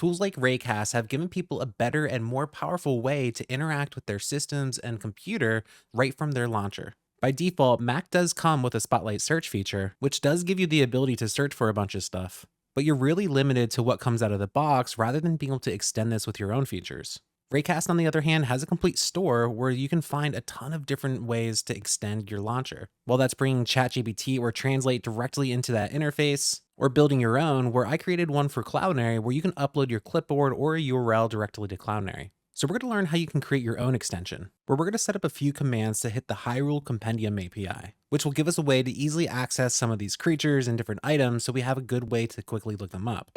Tools like Raycast have given people a better and more powerful way to interact with their systems and computer right from their launcher. By default, Mac does come with a Spotlight search feature, which does give you the ability to search for a bunch of stuff. But you're really limited to what comes out of the box rather than being able to extend this with your own features. Raycast, on the other hand, has a complete store where you can find a ton of different ways to extend your launcher. While that's bringing ChatGPT or Translate directly into that interface, or building your own, where I created one for Cloudinary where you can upload your clipboard or a URL directly to Cloudinary. So we're going to learn how you can create your own extension, where we're going to set up a few commands to hit the Hyrule Compendium API, which will give us a way to easily access some of these creatures and different items so we have a good way to quickly look them up.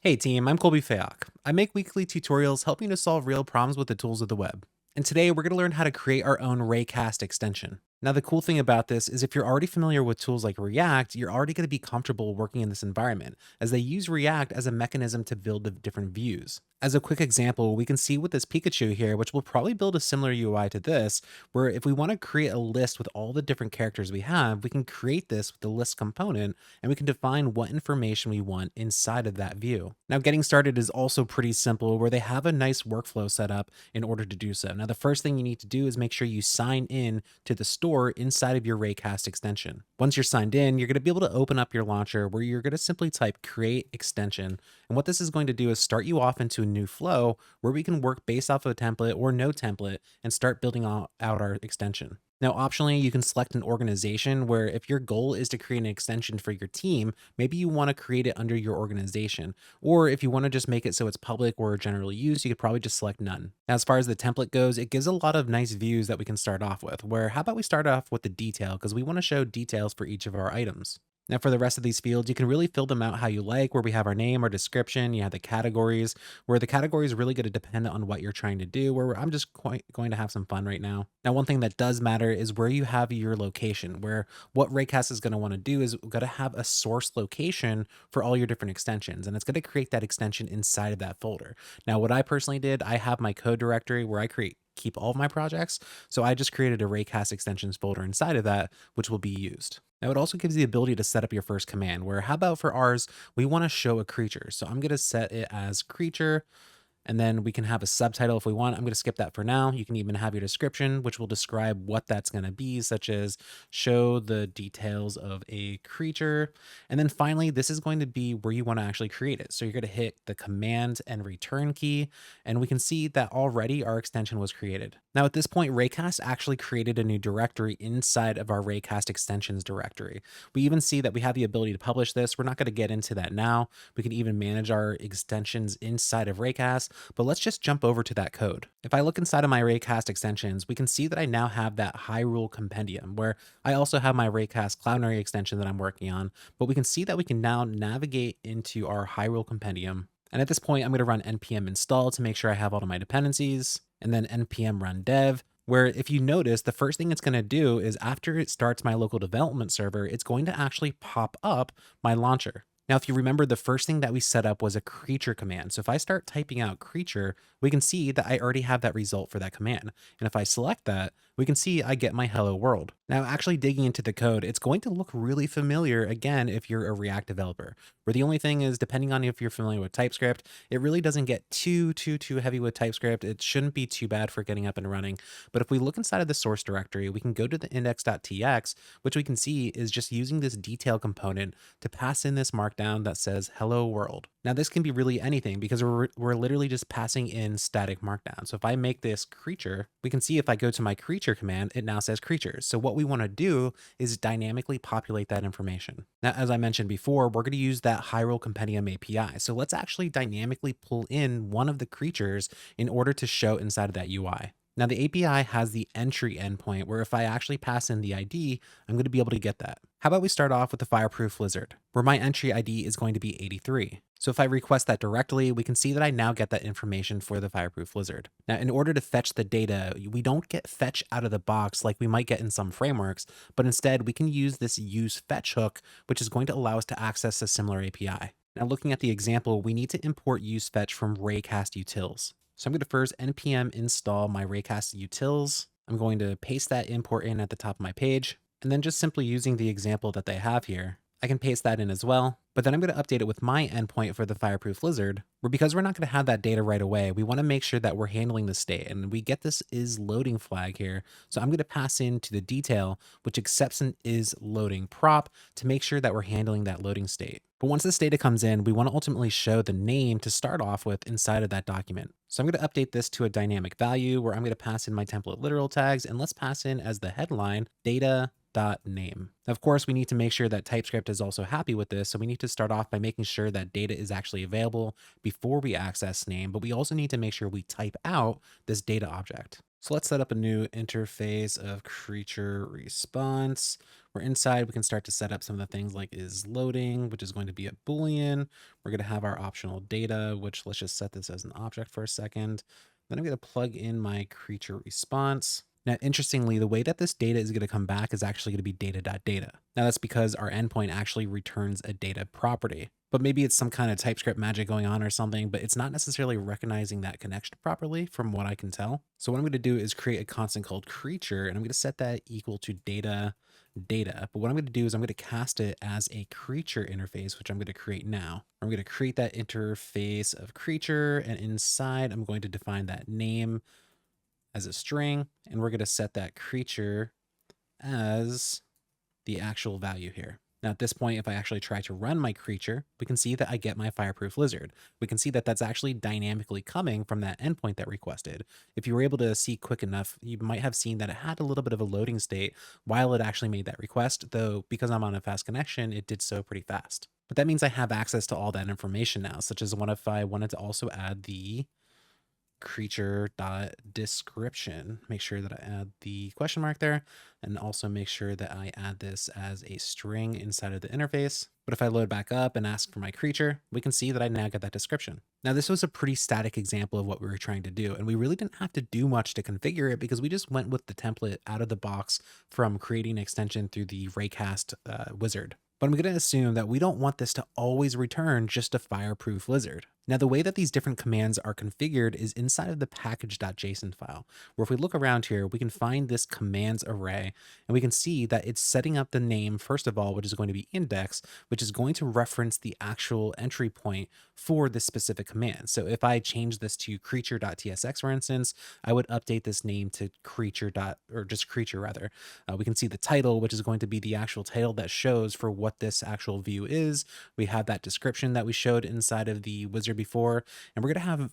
Hey team, I'm Colby Fayok. I make weekly tutorials helping to solve real problems with the tools of the web. And today we're going to learn how to create our own Raycast extension. Now the cool thing about this is if you're already familiar with tools like React, you're already going to be comfortable working in this environment, as they use React as a mechanism to build the different views. As a quick example, we can see with this Pikachu here, which will probably build a similar UI to this, where if we want to create a list with all the different characters we have, we can create this with the list component, and we can define what information we want inside of that view. Now getting started is also pretty simple, where they have a nice workflow set up in order to do so. Now the first thing you need to do is make sure you sign in to the store inside of your Raycast extension. Once you're signed in, you're going to be able to open up your launcher where you're going to simply type create extension. And what this is going to do is start you off into a new flow where we can work based off of a template or no template and start building out our extension. Now, optionally, you can select an organization where if your goal is to create an extension for your team, maybe you want to create it under your organization. Or if you want to just make it so it's public or generally used, you could probably just select none. Now, as far as the template goes, it gives a lot of nice views that we can start off with, where how about we start off with the detail, because we want to show details for each of our items. Now for the rest of these fields, you can really fill them out how you like, where we have our name, our description, you have the categories, where the category is really going to depend on what you're trying to do, where I'm just quite going to have some fun right now. Now, one thing that does matter is where you have your location, where what Raycast is going to want to do is going to have a source location for all your different extensions, and it's going to create that extension inside of that folder. Now, what I personally did, I have my code directory where I keep all of my projects. So I just created a Raycast extensions folder inside of that, which will be used. Now it also gives you the ability to set up your first command, where how about for ours, we want to show a creature. So I'm going to set it as creature, and then we can have a subtitle if we want. I'm going to skip that for now. You can even have your description, which will describe what that's going to be, such as show the details of a creature. And then finally, this is going to be where you want to actually create it. So you're going to hit the command and return key, and we can see that already our extension was created. Now at this point, Raycast actually created a new directory inside of our Raycast extensions directory. We even see that we have the ability to publish this. We're not going to get into that now. We can even manage our extensions inside of Raycast, but let's just jump over to that code. If I look inside of my Raycast extensions, we can see that I now have that Hyrule Compendium, where I also have my Raycast Cloudinary extension that I'm working on, but we can see that we can now navigate into our Hyrule Compendium. And at this point, I'm going to run npm install to make sure I have all of my dependencies, and then npm run dev, where if you notice, the first thing it's going to do is after it starts my local development server, it's going to actually pop up my launcher. Now, if you remember, the first thing that we set up was a creature command. So if I start typing out creature, we can see that I already have that result for that command. And if I select that, we can see I get my hello world. Now, actually digging into the code, it's going to look really familiar again if you're a React developer, where the only thing is, depending on if you're familiar with TypeScript, it really doesn't get too heavy with TypeScript. It shouldn't be too bad for getting up and running. But if we look inside of the source directory, we can go to the index.tx, which we can see is just using this detail component to pass in this markdown that says hello world. Now this can be really anything because we're literally just passing in static markdown. So if I make this creature, we can see if I go to my creature command, it now says creatures. So what we want to do is dynamically populate that information. Now, as I mentioned before, we're going to use that Hyrule Compendium API. So let's actually dynamically pull in one of the creatures in order to show inside of that UI. Now the API has the entry endpoint where if I actually pass in the ID, I'm going to be able to get that. How about we start off with the fireproof lizard, where my entry ID is going to be 83. So if I request that directly, we can see that I now get that information for the fireproof lizard. Now, in order to fetch the data, we don't get fetch out of the box like we might get in some frameworks, but instead we can use this use fetch hook, which is going to allow us to access a similar API. Now, looking at the example, we need to import use fetch from Raycast utils. So I'm going to first npm install my Raycast utils. I'm going to paste that import in at the top of my page, and then just simply using the example that they have here, I can paste that in as well, but then I'm going to update it with my endpoint for the fireproof lizard, where because we're not going to have that data right away, we want to make sure that we're handling the state, and we get this is loading flag here. So I'm going to pass into the detail, which accepts an is loading prop to make sure that we're handling that loading state. But once this data comes in, we want to ultimately show the name to start off with inside of that document. So I'm going to update this to a dynamic value where I'm going to pass in my template literal tags, and let's pass in as the headline data.name. Of course, we need to make sure that Typescript is also happy with this. So we need to start off by making sure that data is actually available before we access name, but we also need to make sure we type out this data object. So let's set up a new interface of creature response. Where inside we can start to set up some of the things like is loading, which is going to be a Boolean. We're going to have our optional data, which let's just set this as an object for a second. Then I'm going to plug in my creature response. Now, interestingly, the way that this data is going to come back is actually going to be data.data. Now, that's because our endpoint actually returns a data property. But maybe it's some kind of TypeScript magic going on or something, but it's not necessarily recognizing that connection properly from what I can tell. So what I'm going to do is create a constant called creature, and I'm going to set that equal to data. But what I'm going to do is I'm going to cast it as a creature interface, which I'm going to create now. I'm going to create that interface of creature, and inside I'm going to define that name as a string, and we're going to set that creature as the actual value here. Now at this point, if I actually try to run my creature, we can see that I get my fireproof lizard. We can see that that's actually dynamically coming from that endpoint that requested. If you were able to see quick enough, you might have seen that it had a little bit of a loading state while it actually made that request, though because I'm on a fast connection, it did so pretty fast. But that means I have access to all that information now, such as what if I wanted to also add the creature.description. Make sure that I add the question mark there, and also make sure that I add this as a string inside of the interface. But if I load back up and ask for my creature, we can see that I now get that description. Now, this was a pretty static example of what we were trying to do, and we really didn't have to do much to configure it because we just went with the template out of the box from creating an extension through the Raycast wizard. But I'm going to assume that we don't want this to always return just a fireproof lizard. Now, the way that these different commands are configured is inside of the package.json file, where if we look around here, we can find this commands array, and we can see that it's setting up the name, first of all, which is going to be index, which is going to reference the actual entry point for this specific command. So if I change this to creature.tsx, for instance, I would update this name to creature. Or just creature rather. We can see the title, which is going to be the actual title that shows for what this actual view is. We have that description that we showed inside of the wizard before, and we're going to have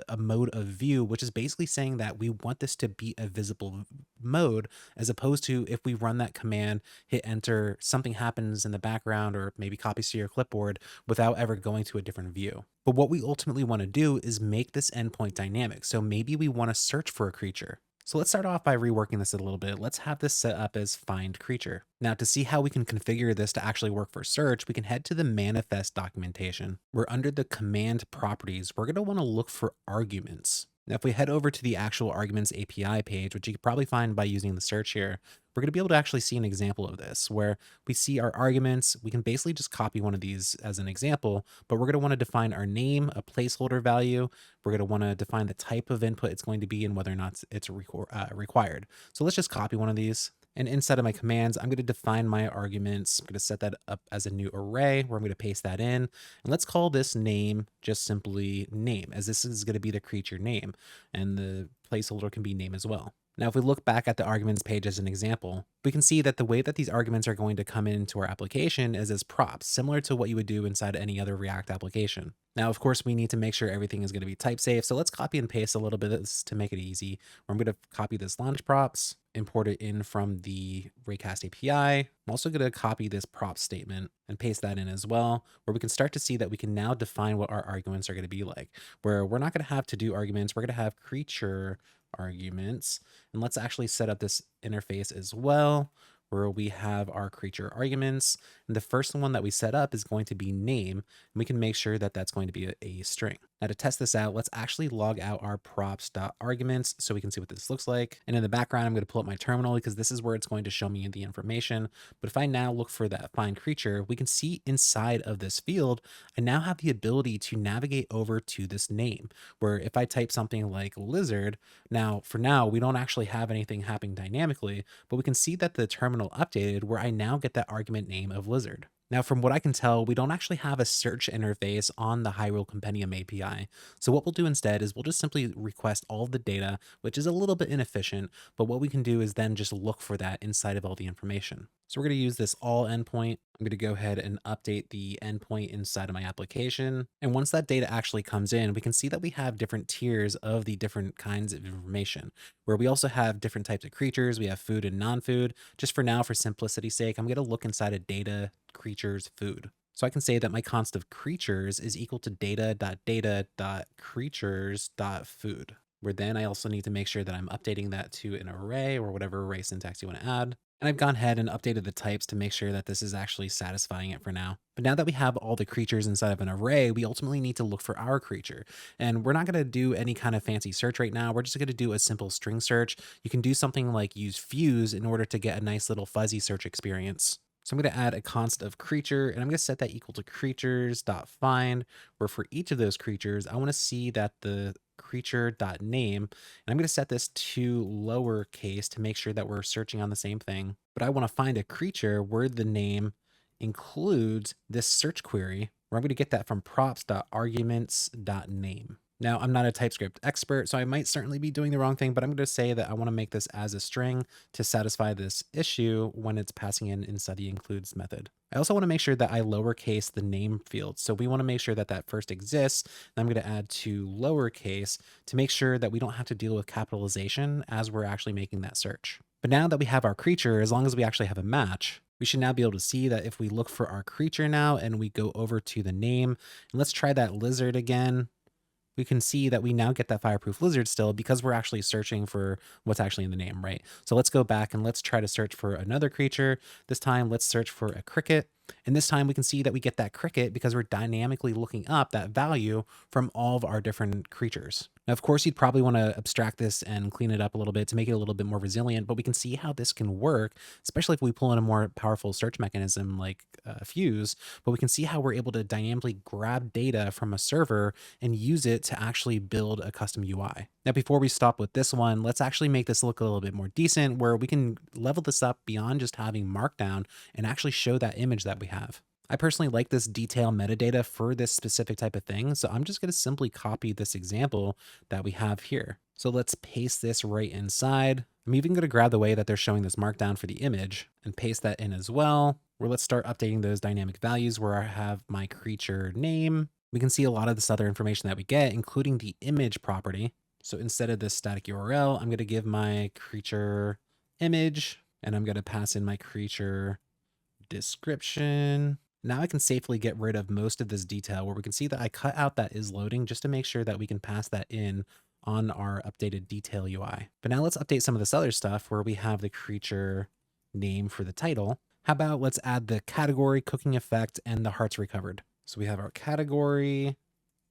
a mode of view, which is basically saying that we want this to be a visible mode, as opposed to if we run that command, hit enter, something happens in the background or maybe copies to your clipboard without ever going to a different view. But what we ultimately want to do is make this endpoint dynamic. So maybe we want to search for a creature. So let's start off by reworking this a little bit. Let's have this set up as find creature. Now, to see how we can configure this to actually work for search, we can head to the manifest documentation, where under the command properties, we're going to want to look for arguments. Now, if we head over to the actual arguments API page, which you could probably find by using the search here, we're going to be able to actually see an example of this where we see our arguments. We can basically just copy one of these as an example, but we're going to want to define our name, a placeholder value. We're going to want to define the type of input it's going to be and whether or not it's required. So let's just copy one of these. And inside of my commands, I'm going to define my arguments. I'm going to set that up as a new array where I'm going to paste that in. And let's call this name just simply name, as this is going to be the creature name. And the placeholder can be name as well. Now, if we look back at the arguments page as an example, we can see that the way that these arguments are going to come into our application is as props, similar to what you would do inside any other React application. Now, of course, we need to make sure everything is going to be type safe. So let's copy and paste a little bit of this to make it easy. I'm going to copy this launch props, import it in from the Raycast API. I'm also going to copy this prop statement and paste that in as well, where we can start to see that we can now define what our arguments are going to be like, where we're not going to have to do arguments. We're going to have creature arguments. And let's actually set up this interface as well, where we have our creature arguments. And the first one that we set up is going to be name. And we can make sure that that's going to be a string. Now to test this out, let's actually log out our props.arguments so we can see what this looks like. And in the background, I'm going to pull up my terminal because this is where it's going to show me the information. But if I now look for that find creature, we can see inside of this field, I now have the ability to navigate over to this name, where if I type something like lizard, now for now, we don't actually have anything happening dynamically, but we can see that the terminal updated where I now get that argument name of lizard. Now, from what I can tell, we don't actually have a search interface on the Hyrule Compendium API. So what we'll do instead is we'll just simply request all of the data, which is a little bit inefficient, but what we can do is then just look for that inside of all the information. So we're going to use this all endpoint. I'm going to go ahead and update the endpoint inside of my application. And once that data actually comes in, we can see that we have different tiers of the different kinds of information, where we also have different types of creatures. We have food and non-food. Just for now, for simplicity's sake, I'm going to look inside of data creatures food. So I can say that my const of creatures is equal to data.data.creatures.food, where then I also need to make sure that I'm updating that to an array or whatever array syntax you want to add. And I've gone ahead and updated the types to make sure that this is actually satisfying it for now. But now that we have all the creatures inside of an array, we ultimately need to look for our creature. And we're not going to do any kind of fancy search right now. We're just going to do a simple string search. You can do something like use fuse in order to get a nice little fuzzy search experience. So I'm going to add a const of creature, and I'm going to set that equal to creatures.find, where for each of those creatures, I want to see that the creature.name, and I'm going to set this to lowercase to make sure that we're searching on the same thing. But I want to find a creature where the name includes this search query, where I'm going to get that from props.arguments.name. Now, I'm not a TypeScript expert, so I might certainly be doing the wrong thing, but I'm going to say that I want to make this as a string to satisfy this issue when it's passing in inside the includes method. I also want to make sure that I lowercase the name field. So we want to make sure that that first exists. And I'm going to add to lowercase to make sure that we don't have to deal with capitalization as we're actually making that search. But now that we have our creature, as long as we actually have a match, we should now be able to see that if we look for our creature now and we go over to the name, and let's try that lizard again, we can see that we now get that fireproof lizard still because we're actually searching for what's actually in the name, right? So let's go back and let's try to search for another creature. This time, let's search for a cricket. And this time we can see that we get that cricket because we're dynamically looking up that value from all of our different creatures. Now, of course, you'd probably want to abstract this and clean it up a little bit to make it a little bit more resilient, but we can see how this can work, especially if we pull in a more powerful search mechanism like Fuse, but we can see how we're able to dynamically grab data from a server and use it to actually build a custom UI. Now, before we stop with this one, let's actually make this look a little bit more decent, where we can level this up beyond just having Markdown and actually show that image that we have. I personally like this detail metadata for this specific type of thing, so I'm just going to simply copy this example that we have here. So let's paste this right inside. I'm even going to grab the way that they're showing this markdown for the image and paste that in as well, where let's start updating those dynamic values where I have my creature name. We can see a lot of this other information that we get, including the image property. So instead of this static URL, I'm going to give my creature image, and I'm going to pass in my creature description. Now I can safely get rid of most of this detail, where we can see that I cut out that is loading just to make sure that we can pass that in on our updated detail UI. But now let's update some of this other stuff where we have the creature name for the title. How about let's add the category, cooking effect, and the hearts recovered. So we have our category,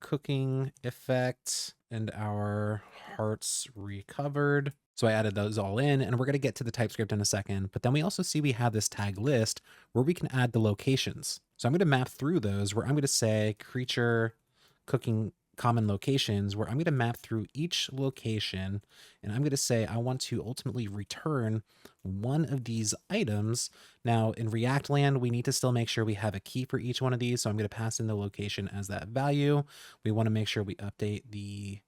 cooking effect, and our hearts recovered. So I added those all in, and we're going to get to the TypeScript in a second. But then we also see we have this tag list where we can add the locations. So I'm going to map through those, where I'm going to say creature cooking common locations, where I'm going to map through each location, and I'm going to say I want to ultimately return one of these items. Now in React land, we need to still make sure we have a key for each one of these. So I'm going to pass in the location as that value. We want to make sure we update the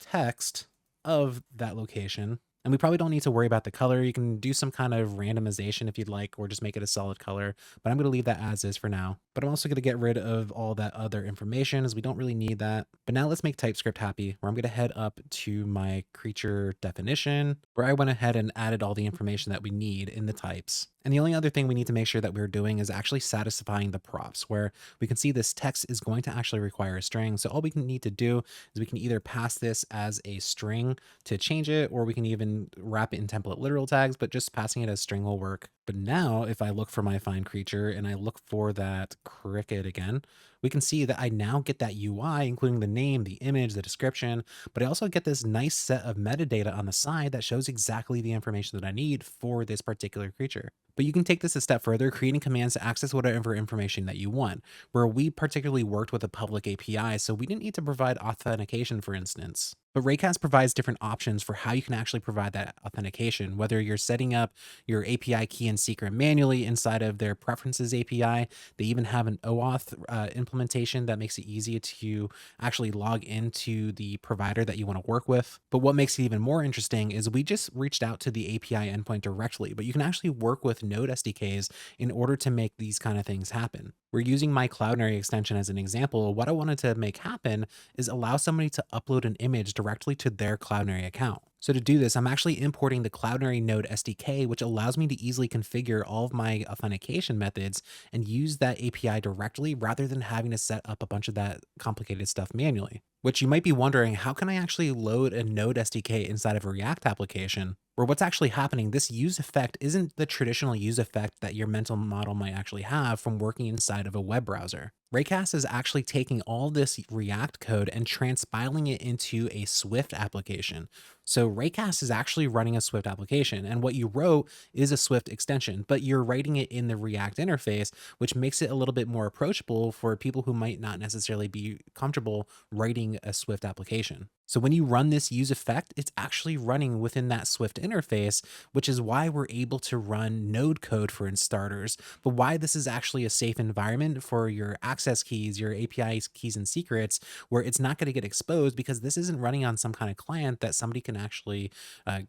text of that location. And we probably don't need to worry about the color. You can do some kind of randomization if you'd like, or just make it a solid color, but I'm going to leave that as is for now. But I'm also going to get rid of all that other information, as we don't really need that. But now let's make TypeScript happy, where I'm going to head up to my creature definition, where I went ahead and added all the information that we need in the types. And the only other thing we need to make sure that we're doing is actually satisfying the props, where we can see this text is going to actually require a string. So all we can need to do is we can either pass this as a string to change it, or we can even wrap it in template literal tags, but just passing it as string will work. But now if I look for my find creature and I look for that cricket again, we can see that I now get that UI, including the name, the image, the description, but I also get this nice set of metadata on the side that shows exactly the information that I need for this particular creature. But you can take this a step further, creating commands to access whatever information that you want, where we particularly worked with a public API, so we didn't need to provide authentication, for instance. But Raycast provides different options for how you can actually provide that authentication, whether you're setting up your API key find secret manually inside of their preferences API. They even have an OAuth implementation that makes it easy to actually log into the provider that you want to work with. But what makes it even more interesting is we just reached out to the API endpoint directly, but you can actually work with Node SDKs in order to make these kind of things happen. We're using my Cloudinary extension as an example. What I wanted to make happen is allow somebody to upload an image directly to their Cloudinary account. So to do this, I'm actually importing the Cloudinary Node SDK, which allows me to easily configure all of my authentication methods and use that API directly rather than having to set up a bunch of that complicated stuff manually. Which you might be wondering, how can I actually load a Node SDK inside of a React application? Where what's actually happening, this use effect isn't the traditional use effect that your mental model might actually have from working inside of a web browser. Raycast is actually taking all this React code and transpiling it into a Swift application. So Raycast is actually running a Swift application, and what you wrote is a Swift extension, but you're writing it in the React interface, which makes it a little bit more approachable for people who might not necessarily be comfortable writing a Swift application. So when you run this use effect, it's actually running within that Swift interface, which is why we're able to run node code for starters, but why this is actually a safe environment for your access keys, your API keys and secrets, where it's not going to get exposed because this isn't running on some kind of client that somebody can actually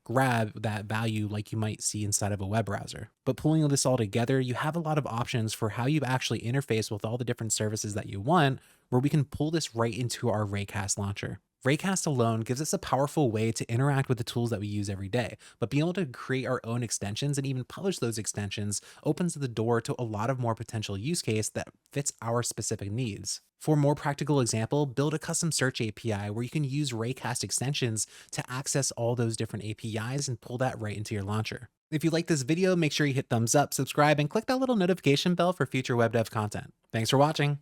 grab that value like you might see inside of a web browser. But pulling this all together, you have a lot of options for how you actually interface with all the different services that you want, where we can pull this right into our Raycast launcher. Raycast alone gives us a powerful way to interact with the tools that we use every day, but being able to create our own extensions and even publish those extensions opens the door to a lot of more potential use case that fits our specific needs. For a more practical example, build a custom search API where you can use Raycast extensions to access all those different APIs and pull that right into your launcher. If you like this video, make sure you hit thumbs up, subscribe, and click that little notification bell for future web dev content. Thanks for watching.